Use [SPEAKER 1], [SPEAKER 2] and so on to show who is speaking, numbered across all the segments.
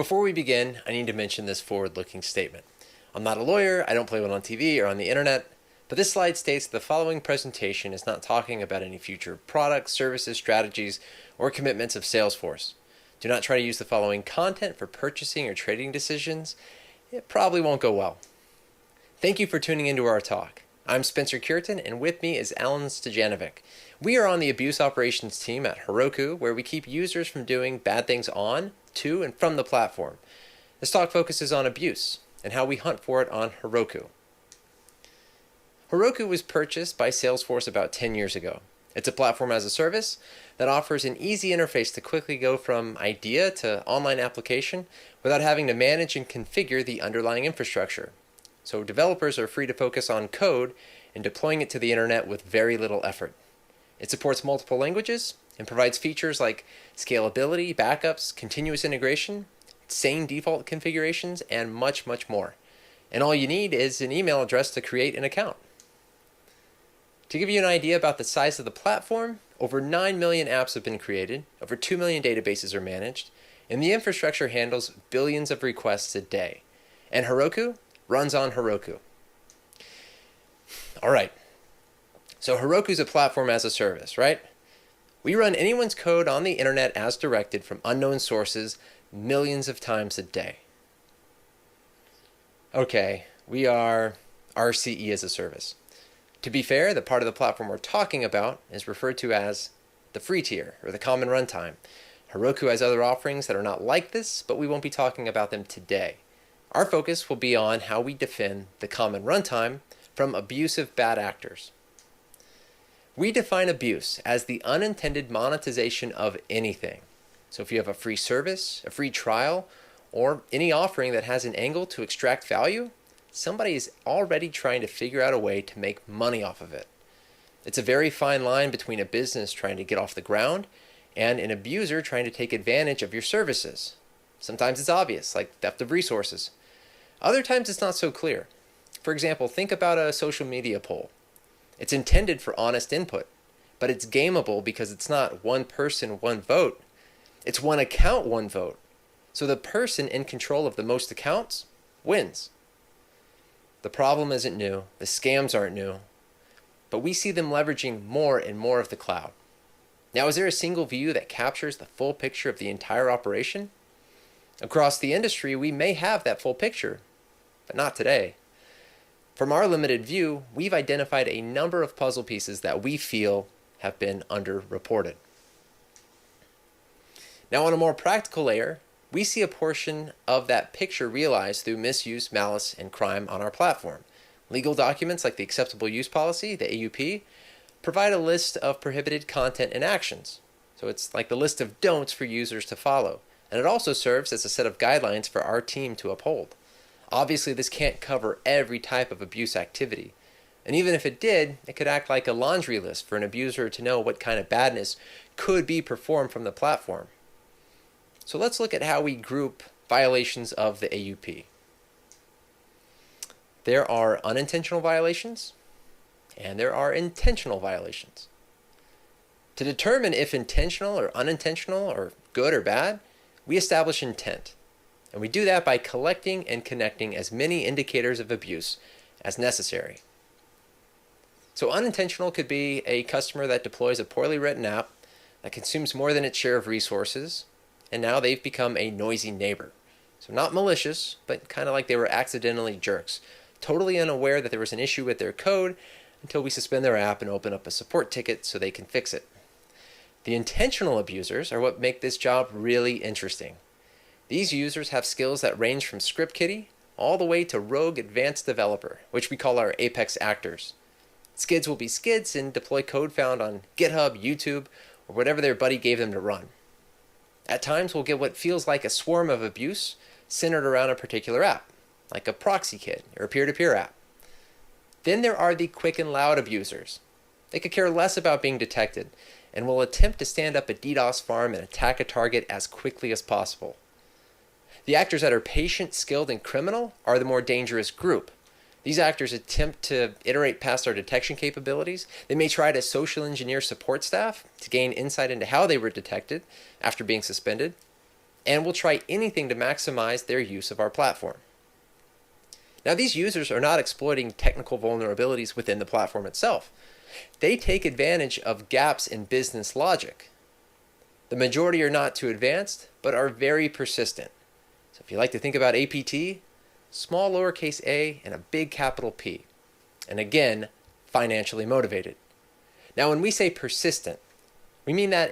[SPEAKER 1] Before we begin, I need to mention this forward-looking statement. I'm not a lawyer, I don't play one on TV or on the internet, but this slide states the following presentation is not talking about any future products, services, strategies, or commitments of Salesforce. Do not try to use the following content for purchasing or trading decisions. It probably won't go well. Thank you for tuning into our talk. I'm Spencer Cureton, and with me is Allan Stojanovic. We are on the abuse operations team at Heroku, where we keep users from doing bad things on, to, and from the platform. This talk focuses on abuse and how we hunt for it on Heroku. Heroku was purchased by Salesforce about 10 years ago. It's a platform as a service that offers an easy interface to quickly go from idea to online application without having to manage and configure the underlying infrastructure. So developers are free to focus on code and deploying it to the internet with very little effort. It supports multiple languages and provides features like scalability, backups, continuous integration, sane default configurations, and much, much more. And all you need is an email address to create an account. To give you an idea about the size of the platform, over 9 million apps have been created, over 2 million databases are managed, and the infrastructure handles billions of requests a day. And Heroku runs on Heroku. All right, so Heroku's a platform as a service, right? We run anyone's code on the internet as directed from unknown sources millions of times a day. Okay, we are RCE as a service. To be fair, the part of the platform we're talking about is referred to as the free tier, or the common runtime. Heroku has other offerings that are not like this, but we won't be talking about them today. Our focus will be on how we defend the common runtime from abusive bad actors. We define abuse as the unintended monetization of anything. So if you have a free service, a free trial, or any offering that has an angle to extract value, somebody is already trying to figure out a way to make money off of it. It's a very fine line between a business trying to get off the ground and an abuser trying to take advantage of your services. Sometimes it's obvious, like theft of resources. Other times it's not so clear. For example, think about a social media poll. It's intended for honest input, but it's gameable because it's not one person, one vote. It's one account, one vote. So the person in control of the most accounts wins. The problem isn't new. The scams aren't new. But we see them leveraging more and more of the cloud. Now, is there a single view that captures the full picture of the entire operation? Across the industry, we may have that full picture, but not today. From our limited view, we've identified a number of puzzle pieces that we feel have been underreported. Now, on a more practical layer, we see a portion of that picture realized through misuse, malice, and crime on our platform. Legal documents like the Acceptable Use Policy, the AUP, provide a list of prohibited content and actions. So it's like the list of don'ts for users to follow. And it also serves as a set of guidelines for our team to uphold. Obviously, this can't cover every type of abuse activity. And even if it did, it could act like a laundry list for an abuser to know what kind of badness could be performed from the platform. So let's look at how we group violations of the AUP. There are unintentional violations, and there are intentional violations. To determine if intentional or unintentional or good or bad, we establish intent. And we do that by collecting and connecting as many indicators of abuse as necessary. So unintentional could be a customer that deploys a poorly written app that consumes more than its share of resources, and now they've become a noisy neighbor. So not malicious, but kind of like they were accidentally jerks, totally unaware that there was an issue with their code until we suspend their app and open up a support ticket so they can fix it. The intentional abusers are what make this job really interesting. These users have skills that range from script kiddie all the way to rogue advanced developer, which we call our apex actors. Skids will be skids and deploy code found on GitHub, YouTube, or whatever their buddy gave them to run. At times, we'll get what feels like a swarm of abuse centered around a particular app, like a proxy kit or a peer-to-peer app. Then there are the quick and loud abusers. They could care less about being detected and will attempt to stand up a DDoS farm and attack a target as quickly as possible. The actors that are patient, skilled, and criminal are the more dangerous group. These actors attempt to iterate past our detection capabilities. They may try to social engineer support staff to gain insight into how they were detected after being suspended. and will try anything to maximize their use of our platform. Now, these users are not exploiting technical vulnerabilities within the platform itself. They take advantage of gaps in business logic. The majority are not too advanced, but are very persistent. So if you like to think about APT, small lowercase a and a big capital P. And again, financially motivated. Now, when we say persistent, we mean that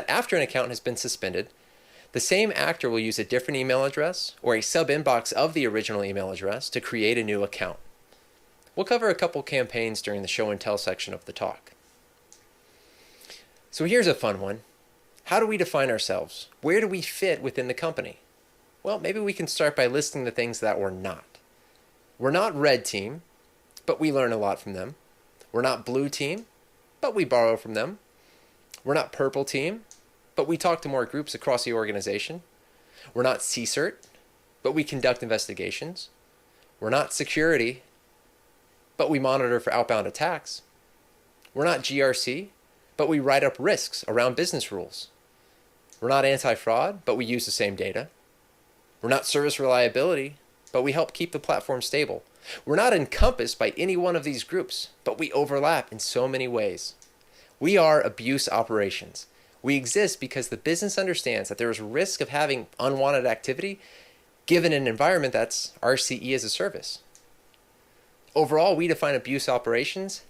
[SPEAKER 1] after an account has been suspended, the same actor will use a different email address or a sub-inbox of the original email address to create a new account. We'll cover a couple campaigns during the show and tell section of the talk. So here's a fun one. How do we define ourselves? Where do we fit within the company? Well, maybe we can start by listing the things that we're not. We're not red team, but we learn a lot from them. We're not blue team, but we borrow from them. We're not purple team, but we talk to more groups across the organization. We're not CSERT, but we conduct investigations. We're not security, but we monitor for outbound attacks. We're not GRC, but we write up risks around business rules. We're not anti-fraud, but we use the same data. We're not service reliability, but we help keep the platform stable. We're not encompassed by any one of these groups, but we overlap in so many ways. We are abuse operations. We exist because the business understands that there is risk of having unwanted activity given an environment that's RCE as a service. Overall, we define abuse operations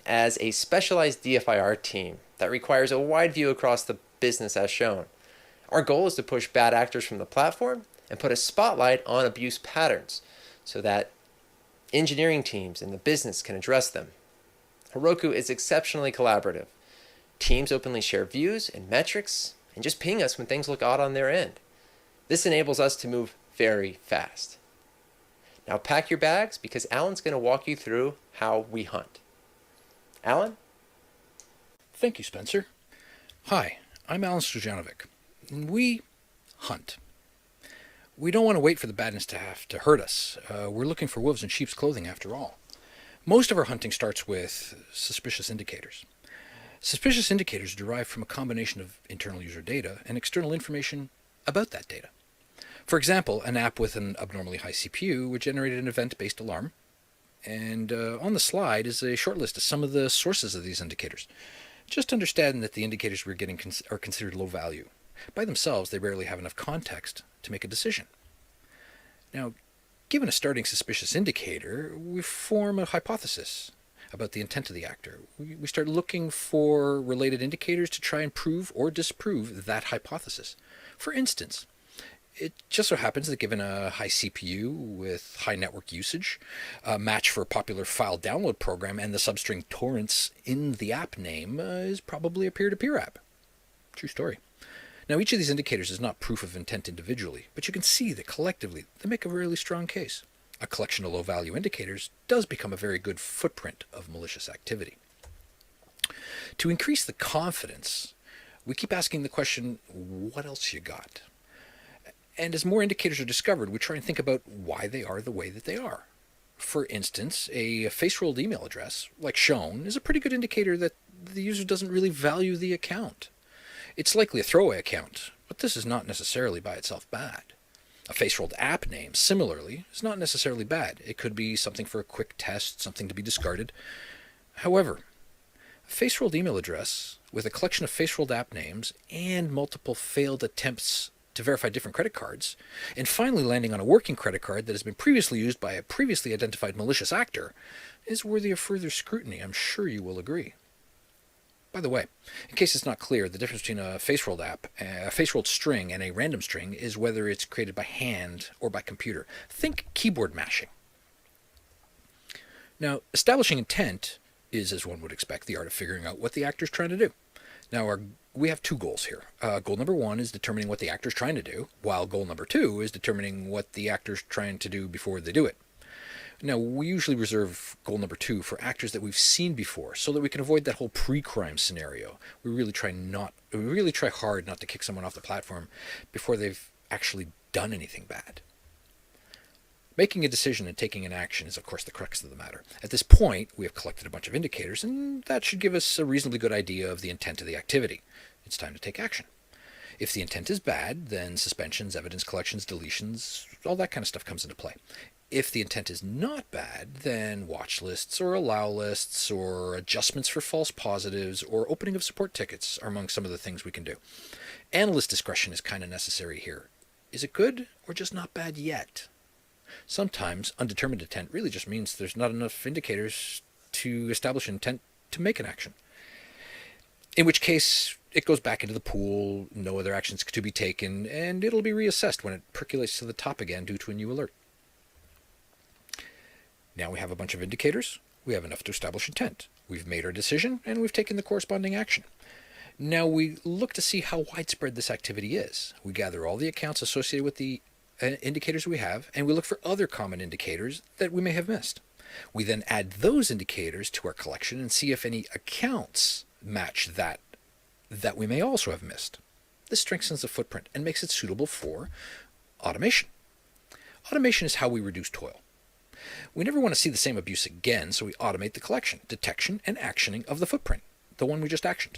[SPEAKER 1] as a specialized DFIR team that requires a wide view across the business as shown. Our goal is to push bad actors from the platform and put a spotlight on abuse patterns so that engineering teams and the business can address them. Heroku is exceptionally collaborative. Teams openly share views and metrics and just ping us when things look odd on their end. This enables us to move very fast. Now pack your bags because Allan's going to walk you through how we hunt. Allan?
[SPEAKER 2] Thank you, Spencer. Hi, I'm Allan Stojanovic. We hunt. We don't want to wait for the badness to have to hurt us. We're looking for wolves in sheep's clothing after all. Most of our hunting starts with suspicious indicators. Suspicious indicators derive from a combination of internal user data and external information about that data. For example, an app with an abnormally high CPU would generate an event-based alarm, and on the slide is a short list of some of the sources of these indicators. Just understand that the indicators we're getting are considered low value. By themselves, they rarely have enough context to make a decision. Now, given a starting suspicious indicator, we form a hypothesis about the intent of the actor. We start looking for related indicators to try and prove or disprove that hypothesis. For instance, it just so happens that given a high CPU with high network usage, a match for a popular file download program, and the substring torrents in the app name is probably a peer-to-peer app. True story. Now, each of these indicators is not proof of intent individually, but you can see that collectively they make a really strong case. A collection of low-value indicators does become a very good footprint of malicious activity. To increase the confidence, we keep asking the question, what else you got? And as more indicators are discovered, we try and think about why they are the way that they are. For instance, a face-rolled email address, like shown, is a pretty good indicator that the user doesn't really value the account. It's likely a throwaway account, but this is not necessarily by itself bad. A face-rolled app name, similarly, is not necessarily bad. It could be something for a quick test, something to be discarded. However, a face-rolled email address with a collection of face-rolled app names and multiple failed attempts to verify different credit cards, and finally landing on a working credit card that has been previously used by a previously identified malicious actor, is worthy of further scrutiny. I'm sure you will agree. By the way, in case it's not clear, the difference between a face-rolled app, a face-rolled string, and a random string is whether it's created by hand or by computer. Think keyboard mashing. Now, establishing intent is, as one would expect, the art of figuring out what the actor's trying to do. Now, we have two goals here. Goal number one is determining what the actor's trying to do, while goal number two is determining what the actor's trying to do before they do it. Now, we usually reserve goal number two for actors that we've seen before, so that we can avoid that whole pre-crime scenario. We really try hard not to kick someone off the platform before they've actually done anything bad. Making a decision and taking an action is, of course, the crux of the matter. At this point, we have collected a bunch of indicators, and that should give us a reasonably good idea of the intent of the activity. It's time to take action. If the intent is bad, then suspensions, evidence collections, deletions, all that kind of stuff comes into play. If the intent is not bad, then watch lists or allow lists or adjustments for false positives or opening of support tickets are among some of the things we can do. Analyst discretion is kind of necessary here. Is it good or just not bad yet? Sometimes undetermined intent really just means there's not enough indicators to establish intent to make an action. In which case, it goes back into the pool, no other actions to be taken, and it'll be reassessed when it percolates to the top again due to a new alert. Now we have a bunch of indicators. We have enough to establish intent. We've made our decision, and we've taken the corresponding action. Now we look to see how widespread this activity is. We gather all the accounts associated with the indicators we have, and we look for other common indicators that we may have missed. We then add those indicators to our collection and see if any accounts match that we may also have missed. This strengthens the footprint and makes it suitable for automation. Automation is how we reduce toil. We never want to see the same abuse again, so we automate the collection, detection, and actioning of the footprint, the one we just actioned.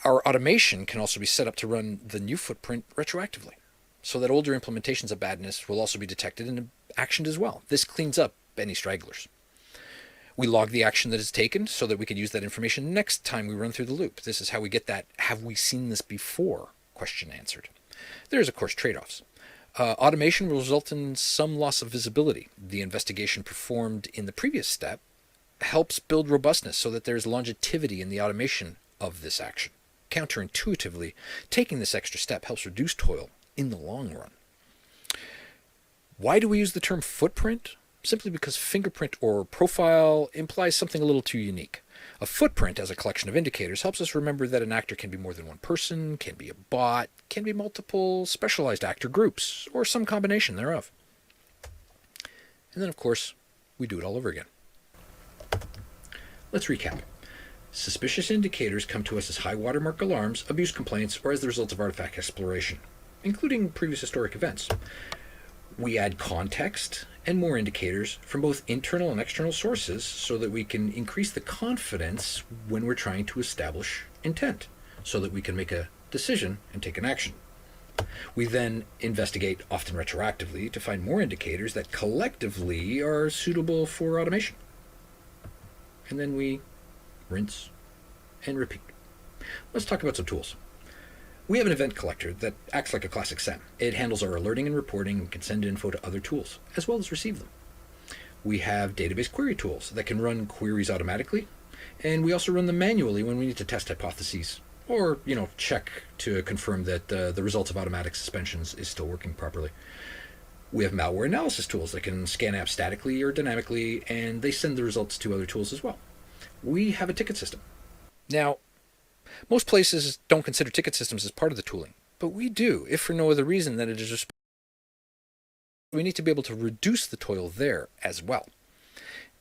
[SPEAKER 2] Our automation can also be set up to run the new footprint retroactively, so that older implementations of badness will also be detected and actioned as well. This cleans up any stragglers. We log the action that is taken so that we can use that information next time we run through the loop. This is how we get that "have we seen this before" question answered. There's, of course, trade-offs. Automation will result in some loss of visibility. The investigation performed in the previous step helps build robustness so that there's longevity in the automation of this action. Counterintuitively, taking this extra step helps reduce toil in the long run. Why do we use the term footprint? Simply because fingerprint or profile implies something a little too unique. A footprint as a collection of indicators helps us remember that an actor can be more than one person, can be a bot, can be multiple specialized actor groups, or some combination thereof. And then, of course, we do it all over again. Let's recap. Suspicious indicators come to us as high watermark alarms, abuse complaints, or as the result of artifact exploration, including previous historic events. We add context and more indicators from both internal and external sources so that we can increase the confidence when we're trying to establish intent, so that we can make a decision and take an action. We then investigate, often retroactively, to find more indicators that collectively are suitable for automation. And then we rinse and repeat. Let's talk about some tools. We have an event collector that acts like a classic SEM. It handles our alerting and reporting and can send info to other tools, as well as receive them. We have database query tools that can run queries automatically, and we also run them manually when we need to test hypotheses or, check to confirm that the results of automatic suspensions is still working properly. We have malware analysis tools that can scan apps statically or dynamically, and they send the results to other tools as well. We have a ticket system. Now, most places don't consider ticket systems as part of the tooling, but we do, if for no other reason than it is we need to be able to reduce the toil there as well.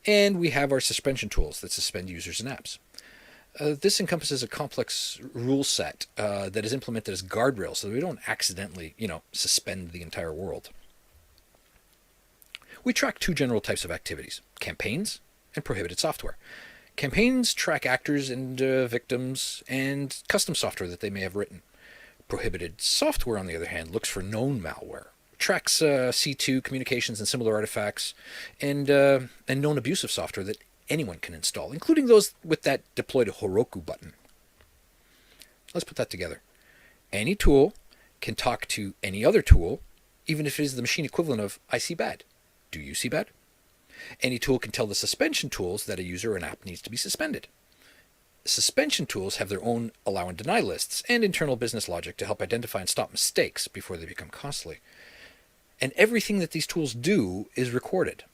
[SPEAKER 2] And we have our suspension tools that suspend users and apps. This encompasses a complex rule set that is implemented as guardrails so that we don't accidentally, suspend the entire world. We track two general types of activities: campaigns and prohibited software. Campaigns track actors and victims and custom software that they may have written. Prohibited software, on the other hand, looks for known malware, tracks C2 communications and similar artifacts, and known abusive software that anyone can install, including those with that deploy to Heroku button. Let's put that together. Any tool can talk to any other tool, even if it is the machine equivalent of "I see bad. Do you see bad?" Any tool can tell the suspension tools that a user or an app needs to be suspended. Suspension tools have their own allow and deny lists and internal business logic to help identify and stop mistakes before they become costly. And everything that these tools do is recorded.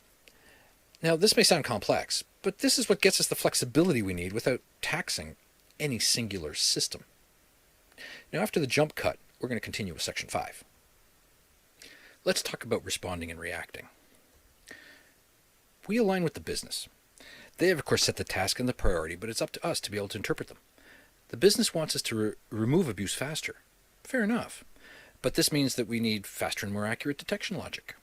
[SPEAKER 2] Now, this may sound complex, but this is what gets us the flexibility we need without taxing any singular system. Now, after the jump cut, we're going to continue with Section 5. Let's talk about responding and reacting. We align with the business. They have, of course, set the task and the priority, but it's up to us to be able to interpret them. The business wants us to remove abuse faster. Fair enough. But this means that we need faster and more accurate detection logic.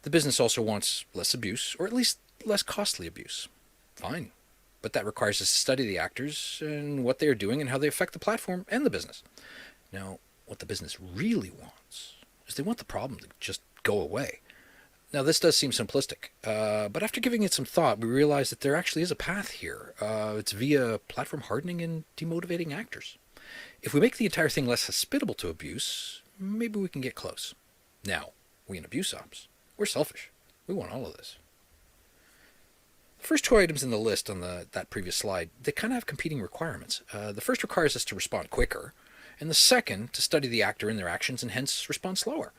[SPEAKER 2] The business also wants less abuse, or at least less costly abuse. Fine. But that requires us to study the actors and what they are doing and how they affect the platform and the business. Now, what the business really wants is they want the problem to just go away. Now, this does seem simplistic, but after giving it some thought, we realize that there actually is a path here. It's via platform hardening and demotivating actors. If we make the entire thing less hospitable to abuse, maybe we can get close. Now, we in abuse ops, we're selfish. We want all of this. The first two items in the list on that previous slide, they kind of have competing requirements. The first requires us to respond quicker, and the second to study the actor and their actions and hence respond slower.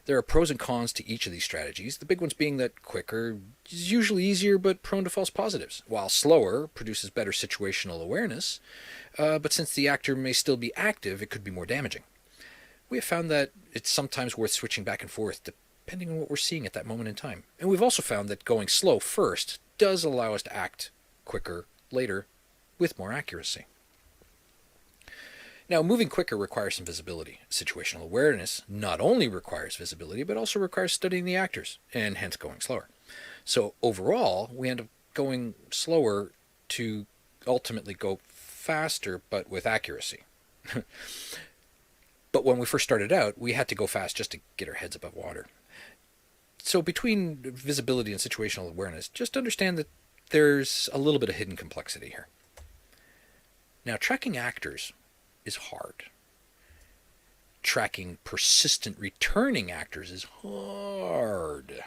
[SPEAKER 2] There are pros and cons to each of these strategies, the big ones being that quicker is usually easier but prone to false positives, while slower produces better situational awareness, but since the actor may still be active, it could be more damaging. We have found that it's sometimes worth switching back and forth depending on what we're seeing at that moment in time. And we've also found that going slow first does allow us to act quicker later with more accuracy. Now, moving quicker requires some visibility. Situational awareness not only requires visibility, but also requires studying the actors, and hence going slower. So overall, we end up going slower to ultimately go faster, but with accuracy. But when we first started out, we had to go fast just to get our heads above water. So between visibility and situational awareness, just understand that there's a little bit of hidden complexity here. Now, tracking actors is hard. Tracking persistent returning actors is hard.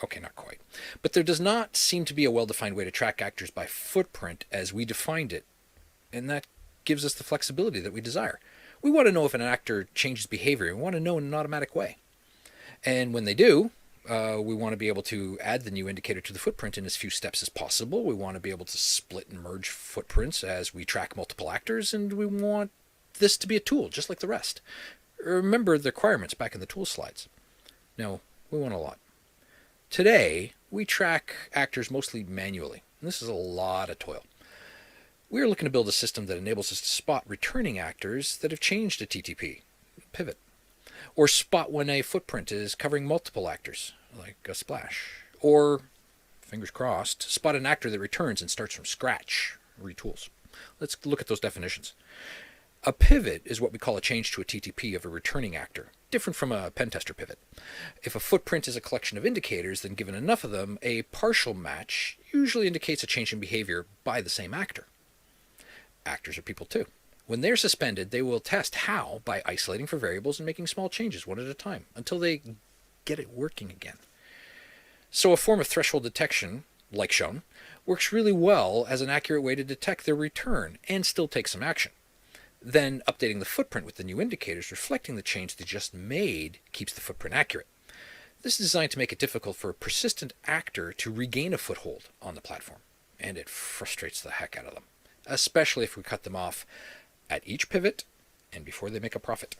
[SPEAKER 2] Okay, not quite. But there does not seem to be a well-defined way to track actors by footprint as we defined it, and that gives us the flexibility that we desire. We want to know if an actor changes behavior. We want to know in an automatic way. And when they do, we want to be able to add the new indicator to the footprint in as few steps as possible. We want to be able to split and merge footprints as we track multiple actors, and we want this to be a tool, just like the rest. Remember the requirements back in the tool slides. No, we want a lot. Today, we track actors mostly manually, and this is a lot of toil. We are looking to build a system that enables us to spot returning actors that have changed a TTP, pivot, or spot when a footprint is covering multiple actors, like a splash, or, fingers crossed, spot an actor that returns and starts from scratch, retools. Let's look at those definitions. A pivot is what we call a change to a TTP of a returning actor, different from a pen tester pivot. If a footprint is a collection of indicators, then given enough of them, a partial match usually indicates a change in behavior by the same actor. Actors are people too. When they're suspended, they will test how by isolating for variables and making small changes one at a time until they get it working again. So a form of threshold detection, like shown, works really well as an accurate way to detect their return and still take some action. Then updating the footprint with the new indicators reflecting the change they just made keeps the footprint accurate. This is designed to make it difficult for a persistent actor to regain a foothold on the platform, and it frustrates the heck out of them, especially if we cut them off at each pivot and before they make a profit.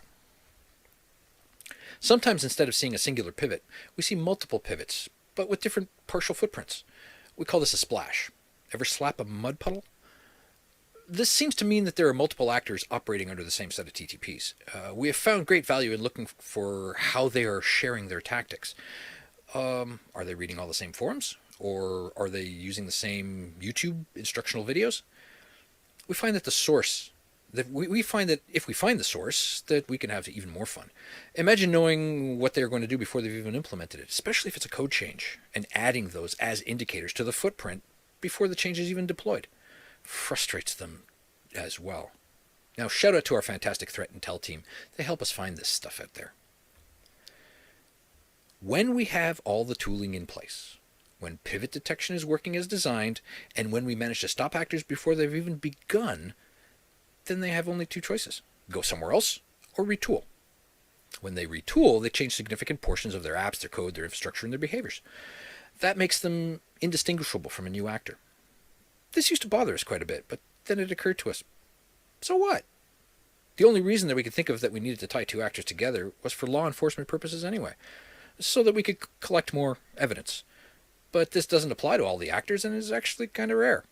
[SPEAKER 2] Sometimes instead of seeing a singular pivot, we see multiple pivots, but with different partial footprints. We call this a splash. Ever slap a mud puddle? This seems to mean that there are multiple actors operating under the same set of TTPs. We have found great value in looking for how they are sharing their tactics. Are they reading all the same forums? Or are they using the same YouTube instructional videos? We find that the source, we find that if we find the source, that we can have even more fun. Imagine knowing what they're going to do before they've even implemented it, especially if it's a code change, and adding those as indicators to the footprint before the change is even deployed. Frustrates them as well. Now, shout out to our fantastic threat intel team. They help us find this stuff out there. When we have all the tooling in place, when pivot detection is working as designed, and when we manage to stop actors before they've even begun, then they have only two choices: go somewhere else or retool. When they retool, they change significant portions of their apps, their code, their infrastructure, and their behaviors. That makes them indistinguishable from a new actor. This used to bother us quite a bit, but then it occurred to us, so what? The only reason that we could think of that we needed to tie two actors together was for law enforcement purposes anyway, so that we could collect more evidence. But this doesn't apply to all the actors and is actually kind of rare.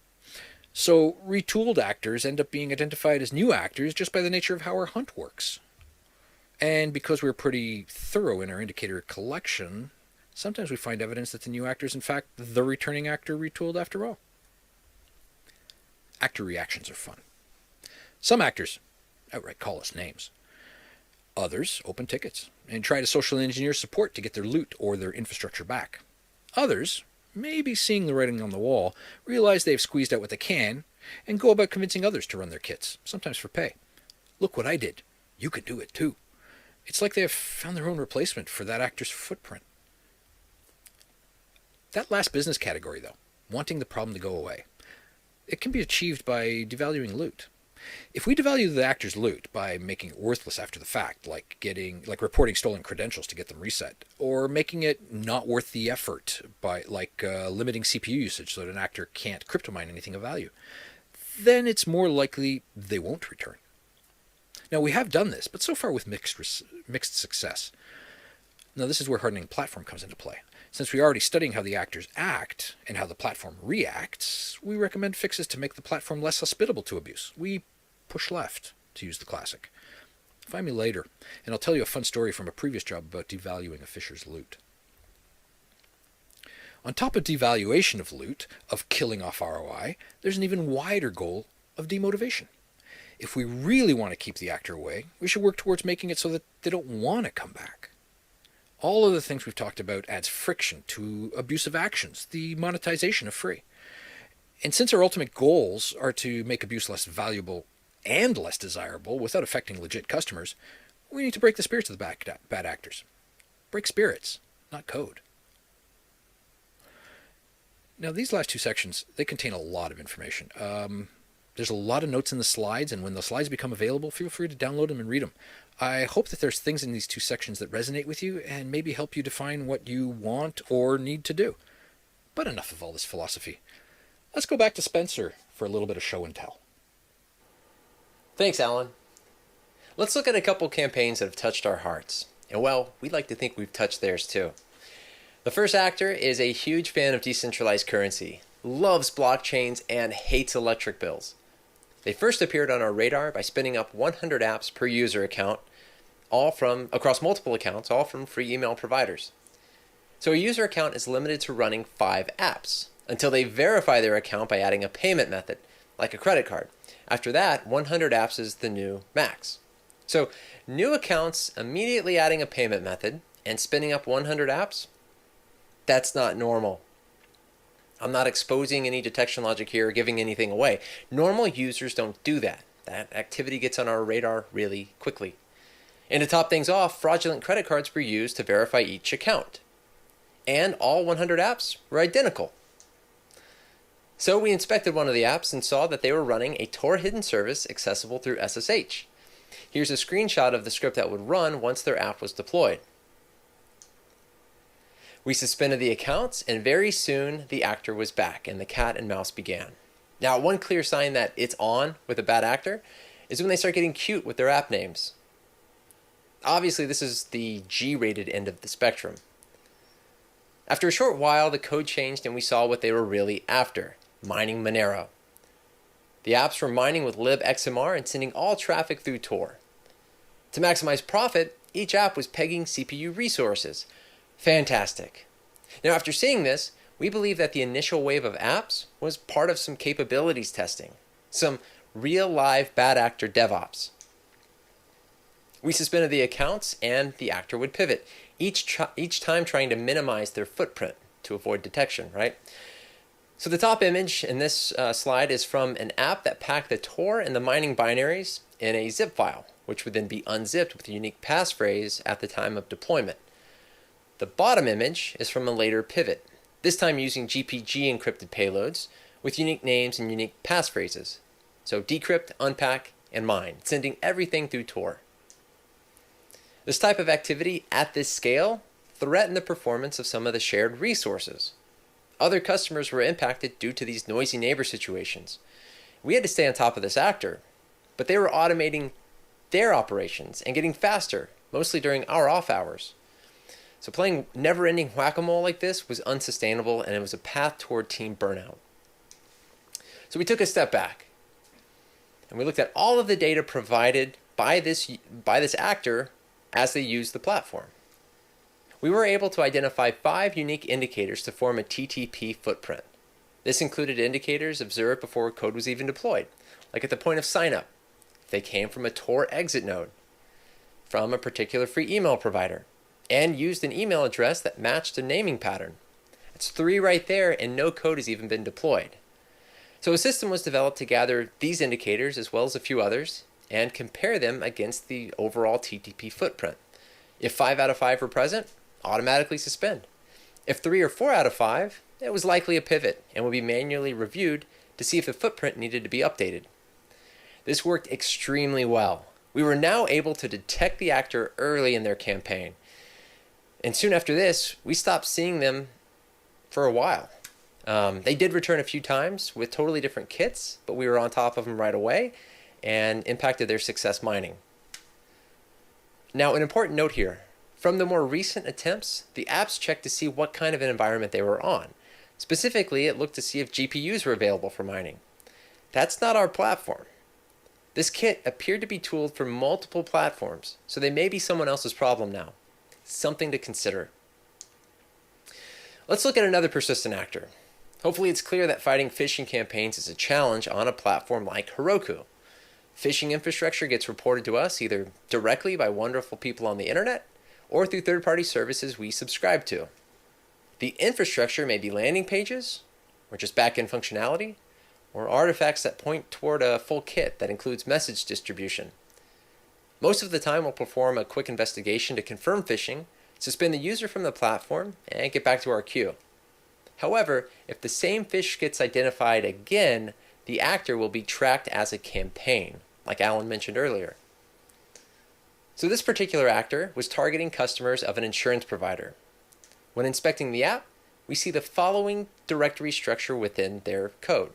[SPEAKER 2] So retooled actors end up being identified as new actors just by the nature of how our hunt works. And because we're pretty thorough in our indicator collection, sometimes we find evidence that the new actor is in fact the returning actor retooled after all. Actor reactions are fun. Some actors outright call us names. Others open tickets and try to social engineer support to get their loot or their infrastructure back. Others, maybe seeing the writing on the wall, realize they've squeezed out what they can and go about convincing others to run their kits, sometimes for pay. Look what I did. You can do it too. It's like they have found their own replacement for that actor's footprint. That last business category, though, wanting the problem to go away, it can be achieved by devaluing loot. If we devalue the actor's loot by making it worthless after the fact, like reporting stolen credentials to get them reset, or making it not worth the effort by limiting CPU usage so that an actor can't crypto mine anything of value, then it's more likely they won't return. Now, we have done this, but so far with mixed success. Now, this is where hardening platform comes into play. Since we're already studying how the actors act and how the platform reacts, we recommend fixes to make the platform less hospitable to abuse. We push left, to use the classic. Find me later, and I'll tell you a fun story from a previous job about devaluing a fisher's loot. On top of devaluation of loot, of killing off ROI, there's an even wider goal of demotivation. If we really want to keep the actor away, we should work towards making it so that they don't want to come back. All of the things we've talked about adds friction to abusive actions, the monetization of free. And since our ultimate goals are to make abuse less valuable and less desirable without affecting legit customers, we need to break the spirits of the bad actors. Break spirits, not code. Now, these last two sections, they contain a lot of information. There's a lot of notes in the slides, and when the slides become available, feel free to download them and read them. I hope that there's things in these two sections that resonate with you and maybe help you define what you want or need to do. But enough of all this philosophy. Let's go back to Spencer for a little bit of show and tell.
[SPEAKER 1] Thanks, Allan. Let's look at a couple campaigns that have touched our hearts. And well, we'd like to think we've touched theirs too. The first actor is a huge fan of decentralized currency, loves blockchains, and hates electric bills. They first appeared on our radar by spinning up 100 apps per user account, across multiple accounts, all from free email providers. So a user account is limited to running 5 apps until they verify their account by adding a payment method, like a credit card. After that, 100 apps is the new max. So new accounts immediately adding a payment method and spinning up 100 apps, that's not normal. I'm not exposing any detection logic here or giving anything away. Normal users don't do that. That activity gets on our radar really quickly. And to top things off, fraudulent credit cards were used to verify each account. And all 100 apps were identical. So we inspected one of the apps and saw that they were running a Tor hidden service accessible through SSH. Here's a screenshot of the script that would run once their app was deployed. We suspended the accounts, and very soon the actor was back, and the cat and mouse began. Now, one clear sign that it's on with a bad actor is when they start getting cute with their app names. Obviously, this is the G-rated end of the spectrum. After a short while, the code changed, and we saw what they were really after, mining Monero. The apps were mining with libxmr and sending all traffic through Tor. To maximize profit, each app was pegging CPU resources. Fantastic. Now, after seeing this, we believe that the initial wave of apps was part of some capabilities testing, some real live bad actor DevOps. We suspended the accounts and the actor would pivot, each time trying to minimize their footprint to avoid detection, right? So the top image in this slide is from an app that packed the Tor and the mining binaries in a zip file, which would then be unzipped with a unique passphrase at the time of deployment. The bottom image is from a later pivot, this time using GPG encrypted payloads with unique names and unique passphrases. So decrypt, unpack, and mine, sending everything through Tor. This type of activity at this scale threatened the performance of some of the shared resources. Other customers were impacted due to these noisy neighbor situations. We had to stay on top of this actor, but they were automating their operations and getting faster, mostly during our off hours. So playing never-ending whack-a-mole like this was unsustainable, and it was a path toward team burnout. So we took a step back, and we looked at all of the data provided by this actor as they used the platform. We were able to identify 5 unique indicators to form a TTP footprint. This included indicators observed before code was even deployed, like at the point of sign-up, if they came from a Tor exit node, from a particular free email provider and used an email address that matched a naming pattern. That's 3 right there, and no code has even been deployed. So a system was developed to gather these indicators as well as a few others and compare them against the overall TTP footprint. If 5 out of 5 were present, automatically suspend. If 3 or 4 out of 5, it was likely a pivot and would be manually reviewed to see if the footprint needed to be updated. This worked extremely well. We were now able to detect the actor early in their campaign. And soon after this, we stopped seeing them for a while. They did return a few times with totally different kits, but we were on top of them right away and impacted their success mining. Now, an important note here. From the more recent attempts, the apps checked to see what kind of an environment they were on. Specifically, it looked to see if GPUs were available for mining. That's not our platform. This kit appeared to be tooled for multiple platforms, so they may be someone else's problem now. Something to consider. Let's look at another persistent actor. Hopefully it's clear that fighting phishing campaigns is a challenge on a platform like Heroku. Phishing infrastructure gets reported to us either directly by wonderful people on the internet or through third-party services we subscribe to. The infrastructure may be landing pages, or just back-end functionality, or artifacts that point toward a full kit that includes message distribution. Most of the time we'll perform a quick investigation to confirm phishing, suspend the user from the platform, and get back to our queue. However, if the same phish gets identified again, the actor will be tracked as a campaign, like Allan mentioned earlier. So this particular actor was targeting customers of an insurance provider. When inspecting the app, we see the following directory structure within their code,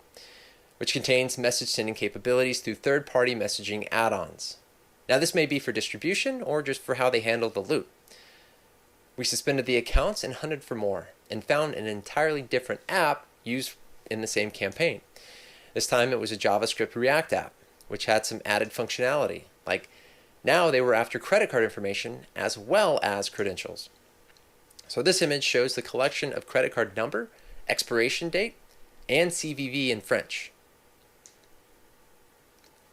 [SPEAKER 1] which contains message sending capabilities through third-party messaging add-ons. Now this may be for distribution or just for how they handle the loot. We suspended the accounts and hunted for more, and found an entirely different app used in the same campaign. This time it was a JavaScript React app, which had some added functionality, like now they were after credit card information as well as credentials. So this image shows the collection of credit card number, expiration date, and CVV in French.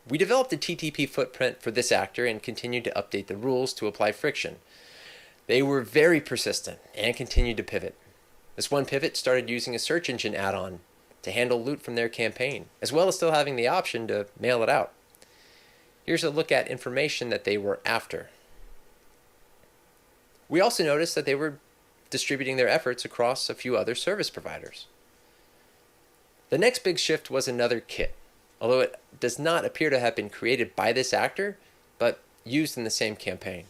[SPEAKER 1] We developed a TTP footprint for this actor and continued to update the rules to apply friction. They were very persistent and continued to pivot. This one pivot started using a search engine add-on to handle loot from their campaign, as well as still having the option to mail it out. Here's a look at information that they were after. We also noticed that they were distributing their efforts across a few other service providers. The next big shift was another kit, although it does not appear to have been created by this actor, but used in the same campaign.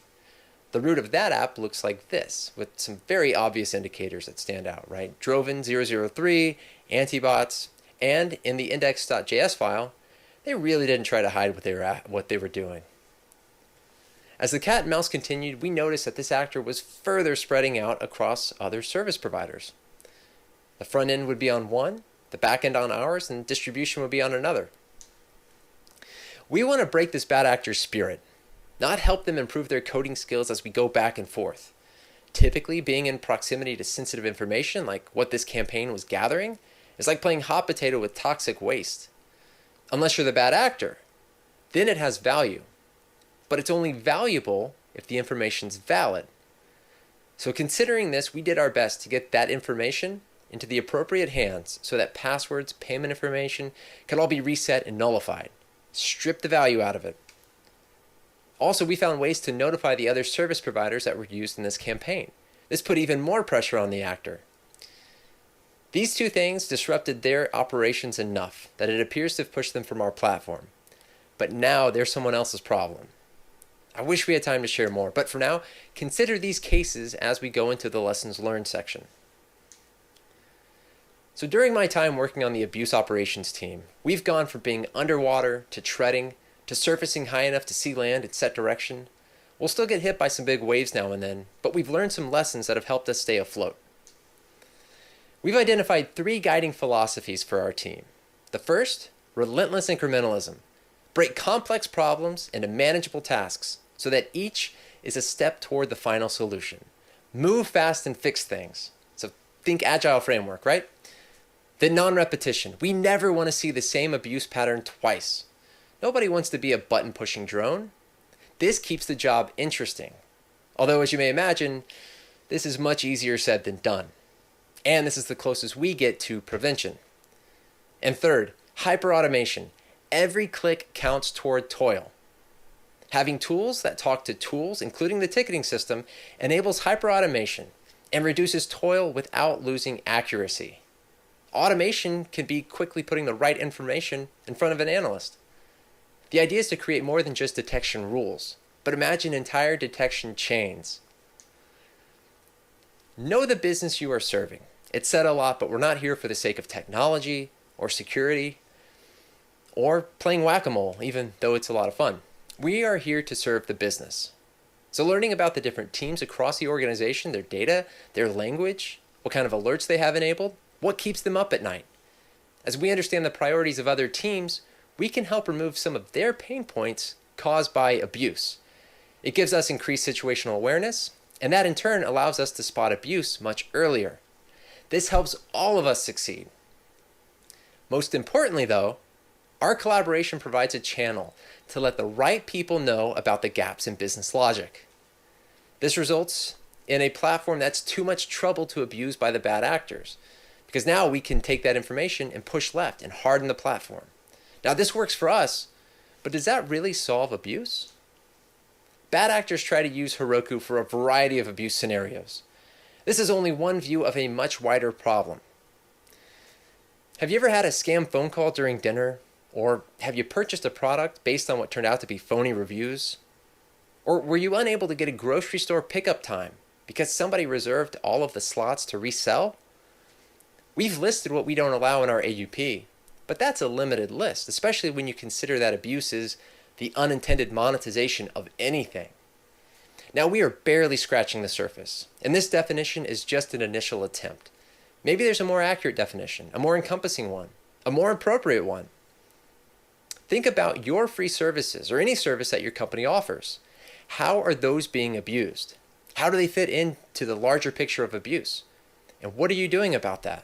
[SPEAKER 1] The root of that app looks like this, with some very obvious indicators that stand out, right? Droven 003, antibots, and in the index.js file, they really didn't try to hide what they were doing. As the cat and mouse continued, we noticed that this actor was further spreading out across other service providers. The front end would be on one, the back end on ours, and distribution would be on another. We want to break this bad actor's spirit, not help them improve their coding skills as we go back and forth. Typically, being in proximity to sensitive information, like what this campaign was gathering, is like playing hot potato with toxic waste. Unless you're the bad actor, then it has value. But it's only valuable if the information's valid. So considering this, we did our best to get that information into the appropriate hands so that passwords, payment information could all be reset and nullified. Strip the value out of it. Also, we found ways to notify the other service providers that were used in this campaign. This put even more pressure on the actor. These two things disrupted their operations enough that it appears to have pushed them from our platform. But now they're someone else's problem. I wish we had time to share more, but for now, consider these cases as we go into the lessons learned section. So during my time working on the abuse operations team, we've gone from being underwater to treading to surfacing high enough to see land and set direction. We'll still get hit by some big waves now and then, but we've learned some lessons that have helped us stay afloat. We've identified 3 guiding philosophies for our team. The first, relentless incrementalism. Break complex problems into manageable tasks so that each is a step toward the final solution. Move fast and fix things. So think agile framework, right? Then non-repetition. We never want to see the same abuse pattern twice. Nobody wants to be a button-pushing drone. This keeps the job interesting. Although, as you may imagine, this is much easier said than done. And this is the closest we get to prevention. And third, hyperautomation. Every click counts toward toil. Having tools that talk to tools, including the ticketing system, enables hyperautomation and reduces toil without losing accuracy. Automation can be quickly putting the right information in front of an analyst. The idea is to create more than just detection rules, but imagine entire detection chains. Know the business you are serving. It's said a lot, but we're not here for the sake of technology or security or playing whack-a-mole, even though it's a lot of fun. We are here to serve the business. So learning about the different teams across the organization, their data, their language, what kind of alerts they have enabled, what keeps them up at night. As we understand the priorities of other teams, we can help remove some of their pain points caused by abuse. It gives us increased situational awareness, and that in turn allows us to spot abuse much earlier. This helps all of us succeed. Most importantly, though, our collaboration provides a channel to let the right people know about the gaps in business logic. This results in a platform that's too much trouble to abuse by the bad actors, because now we can take that information and push left and harden the platform. Now this works for us, but does that really solve abuse? Bad actors try to use Heroku for a variety of abuse scenarios. This is only one view of a much wider problem. Have you ever had a scam phone call during dinner? Or have you purchased a product based on what turned out to be phony reviews? Or were you unable to get a grocery store pickup time because somebody reserved all of the slots to resell? We've listed what we don't allow in our AUP, but that's a limited list, especially when you consider that abuse is the unintended monetization of anything. Now we are barely scratching the surface, and this definition is just an initial attempt. Maybe there's a more accurate definition, a more encompassing one, a more appropriate one. Think about your free services or any service that your company offers. How are those being abused? How do they fit into the larger picture of abuse? And what are you doing about that?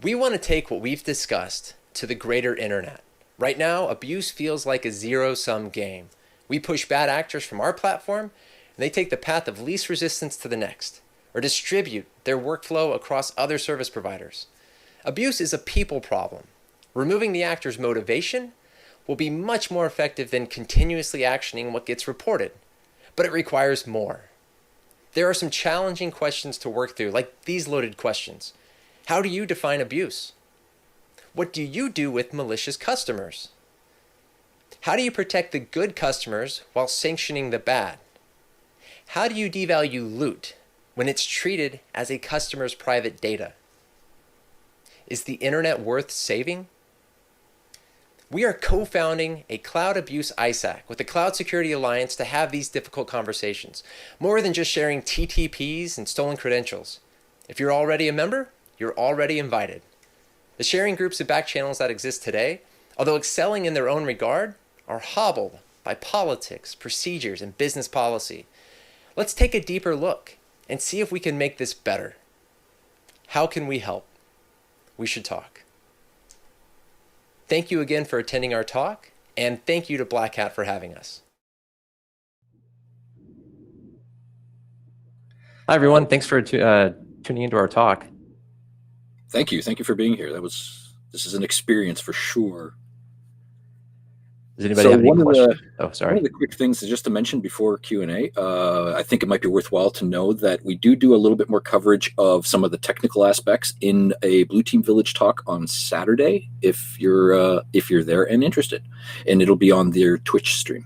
[SPEAKER 1] We want to take what we've discussed to the greater internet. Right now, abuse feels like a zero-sum game. We push bad actors from our platform, and they take the path of least resistance to the next, or distribute their workflow across other service providers. Abuse is a people problem. Removing the actor's motivation will be much more effective than continuously actioning what gets reported, but it requires more. There are some challenging questions to work through, like these loaded questions. How do you define abuse? What do you do with malicious customers? How do you protect the good customers while sanctioning the bad? How do you devalue loot when it's treated as a customer's private data? Is the internet worth saving? We are co-founding a Cloud Abuse ISAC with the Cloud Security Alliance to have these difficult conversations, more than just sharing TTPs and stolen credentials. If you're already a member, you're already invited. The sharing groups and back channels that exist today, although excelling in their own regard, are hobbled by politics, procedures, and business policy. Let's take a deeper look and see if we can make this better. How can we help? We should talk. Thank you again for attending our talk, and thank you to Black Hat for having us. Hi, everyone. Thanks for tuning into our talk.
[SPEAKER 2] Thank you. Thank you for being here. This is an experience for sure.
[SPEAKER 1] Does anybody have any questions? Sorry.
[SPEAKER 2] One of the quick things just to mention before Q&A, I think it might be worthwhile to know that we do a little bit more coverage of some of the technical aspects in a Blue Team Village talk on Saturday, if you're there and interested, and it'll be on their Twitch stream.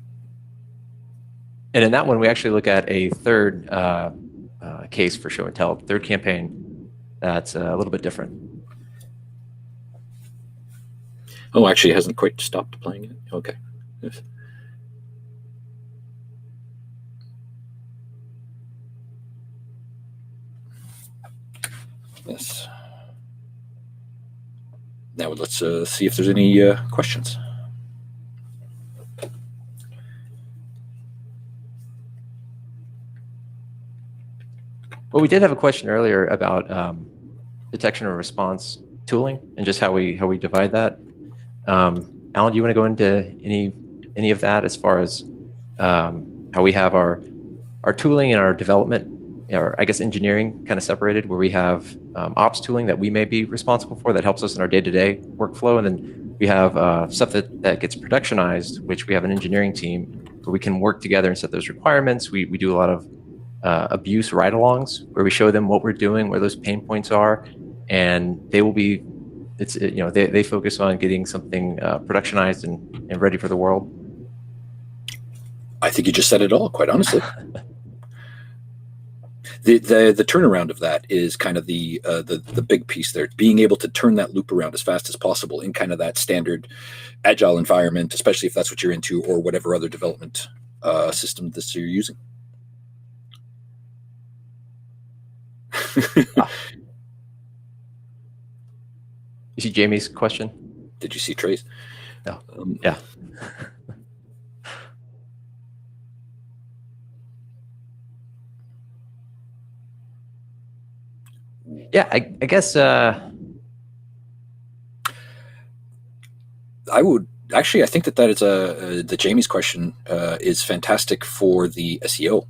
[SPEAKER 1] And in that one, we actually look at a third case for show and tell, third campaign that's a little bit different.
[SPEAKER 2] Oh, actually, it hasn't quite stopped playing it. Okay. Yes. Yes. Now let's see if there's any questions.
[SPEAKER 1] Well, we did have a question earlier about detection and response tooling and just how we divide that. Allan, do you want to go into any any of that as far as how we have our tooling and our development, or I guess engineering, kind of separated, where we have ops tooling that we may be responsible for that helps us in our day-to-day workflow, and then we have stuff that gets productionized, which we have an engineering team where we can work together and set those requirements. We do a lot of abuse ride-alongs where we show them what we're doing, where those pain points are, and they will be. They focus on getting something productionized and ready for the world.
[SPEAKER 3] I think you just said it all, quite honestly. The turnaround of that is kind of the big piece there. Being able to turn that loop around as fast as possible in kind of that standard agile environment, especially if that's what you're into, or whatever other development system that you're using.
[SPEAKER 1] You see Jamie's question?
[SPEAKER 3] Did you see Trey's?
[SPEAKER 1] No. Yeah. Yeah, I guess
[SPEAKER 3] I would actually. I think that is the Jamie's question is fantastic for the SEO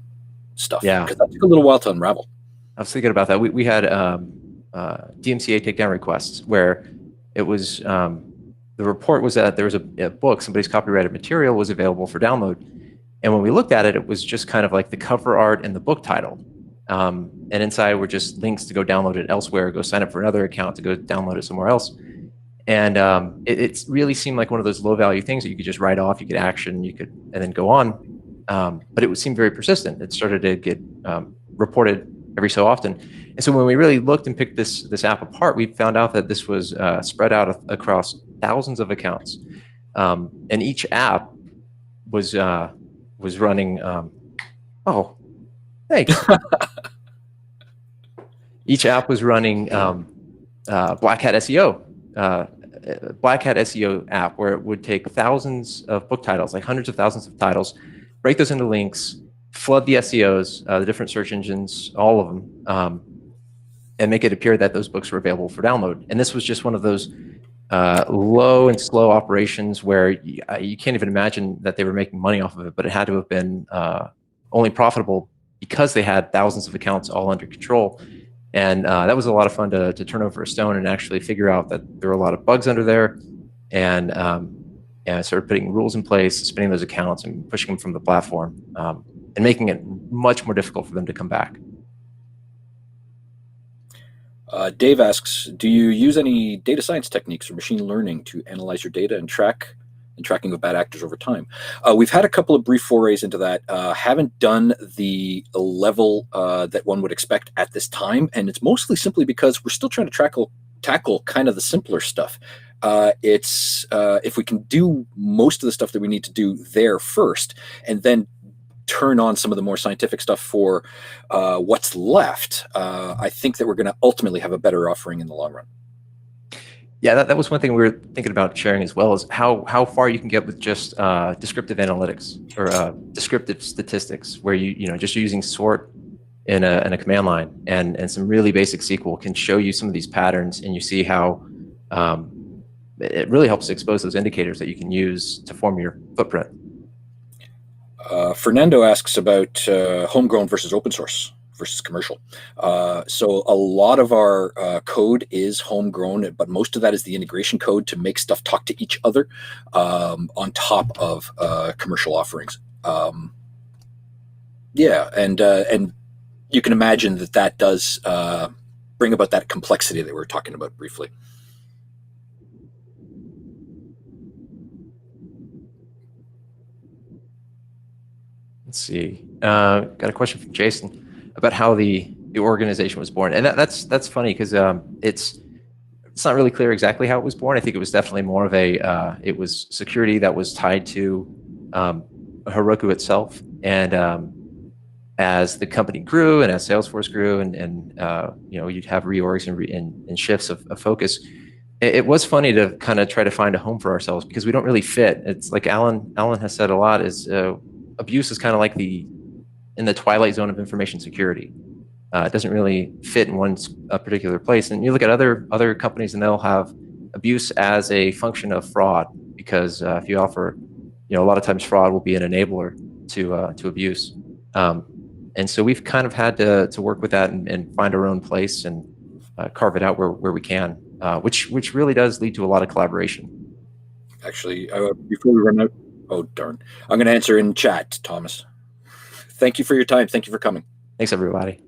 [SPEAKER 3] stuff.
[SPEAKER 1] Yeah,
[SPEAKER 3] because that took a little while to unravel.
[SPEAKER 1] I was thinking about that. We had DMCA takedown requests where it was the report was that there was a book, somebody's copyrighted material was available for download, and when we looked at it, it was just kind of like the cover art and the book title. And inside were just links to go download it elsewhere, go sign up for another account to go download it somewhere else. And it really seemed like one of those low value things that you could just write off, you could action, and then go on. But it seemed very persistent. It started to get reported every so often. And so when we really looked and picked this app apart, we found out that this was spread out across thousands of accounts. And each app was running, oh, thanks. Each app was running Black Hat SEO, Black Hat SEO app, where it would take thousands of book titles, like hundreds of thousands of titles, break those into links, flood the SEOs, the different search engines, all of them, and make it appear that those books were available for download. And this was just one of those low and slow operations where you can't even imagine that they were making money off of it, but it had to have been only profitable because they had thousands of accounts all under control. And that was a lot of fun to turn over a stone and actually figure out that there were a lot of bugs under there, and I started putting rules in place, suspending those accounts and pushing them from the platform, and making it much more difficult for them to come back.
[SPEAKER 3] Dave asks, do you use any data science techniques or machine learning to analyze your data and tracking of bad actors over time? We've had a couple of brief forays into that. Haven't done the level that one would expect at this time, and it's mostly simply because we're still trying to tackle kind of the simpler stuff. It's if we can do most of the stuff that we need to do there first, and then turn on some of the more scientific stuff for what's left, I think that we're going to ultimately have a better offering in the long run.
[SPEAKER 1] Yeah, that was one thing we were thinking about sharing as well, is how far you can get with just descriptive analytics or descriptive statistics, where you just using sort in a command line and some really basic SQL can show you some of these patterns, and you see how it really helps expose those indicators that you can use to form your footprint.
[SPEAKER 3] Fernando asks about homegrown versus open source versus commercial. So a lot of our code is homegrown, but most of that is the integration code to make stuff talk to each other on top of commercial offerings. Yeah, and you can imagine that does bring about that complexity that we were talking about briefly.
[SPEAKER 1] Let's see. Got a question from Jason about how the organization was born, and that's funny because it's not really clear exactly how it was born. I think it was definitely more of it was security that was tied to Heroku itself, and as the company grew and as Salesforce grew, and you'd have reorgs and shifts of focus. It was funny to kind of try to find a home for ourselves because we don't really fit. It's like Allan has said a lot, is abuse is kind of like in the twilight zone of information security. It doesn't really fit in one particular place. And you look at other companies, and they'll have abuse as a function of fraud, because if you offer a lot of times fraud will be an enabler to abuse. And so we've kind of had to work with that and find our own place and carve it out where we can, which really does lead to a lot of collaboration.
[SPEAKER 3] Actually, before we run out, oh darn, I'm going to answer in chat, Thomas. Thank you for your time. Thank you for coming.
[SPEAKER 1] Thanks, everybody.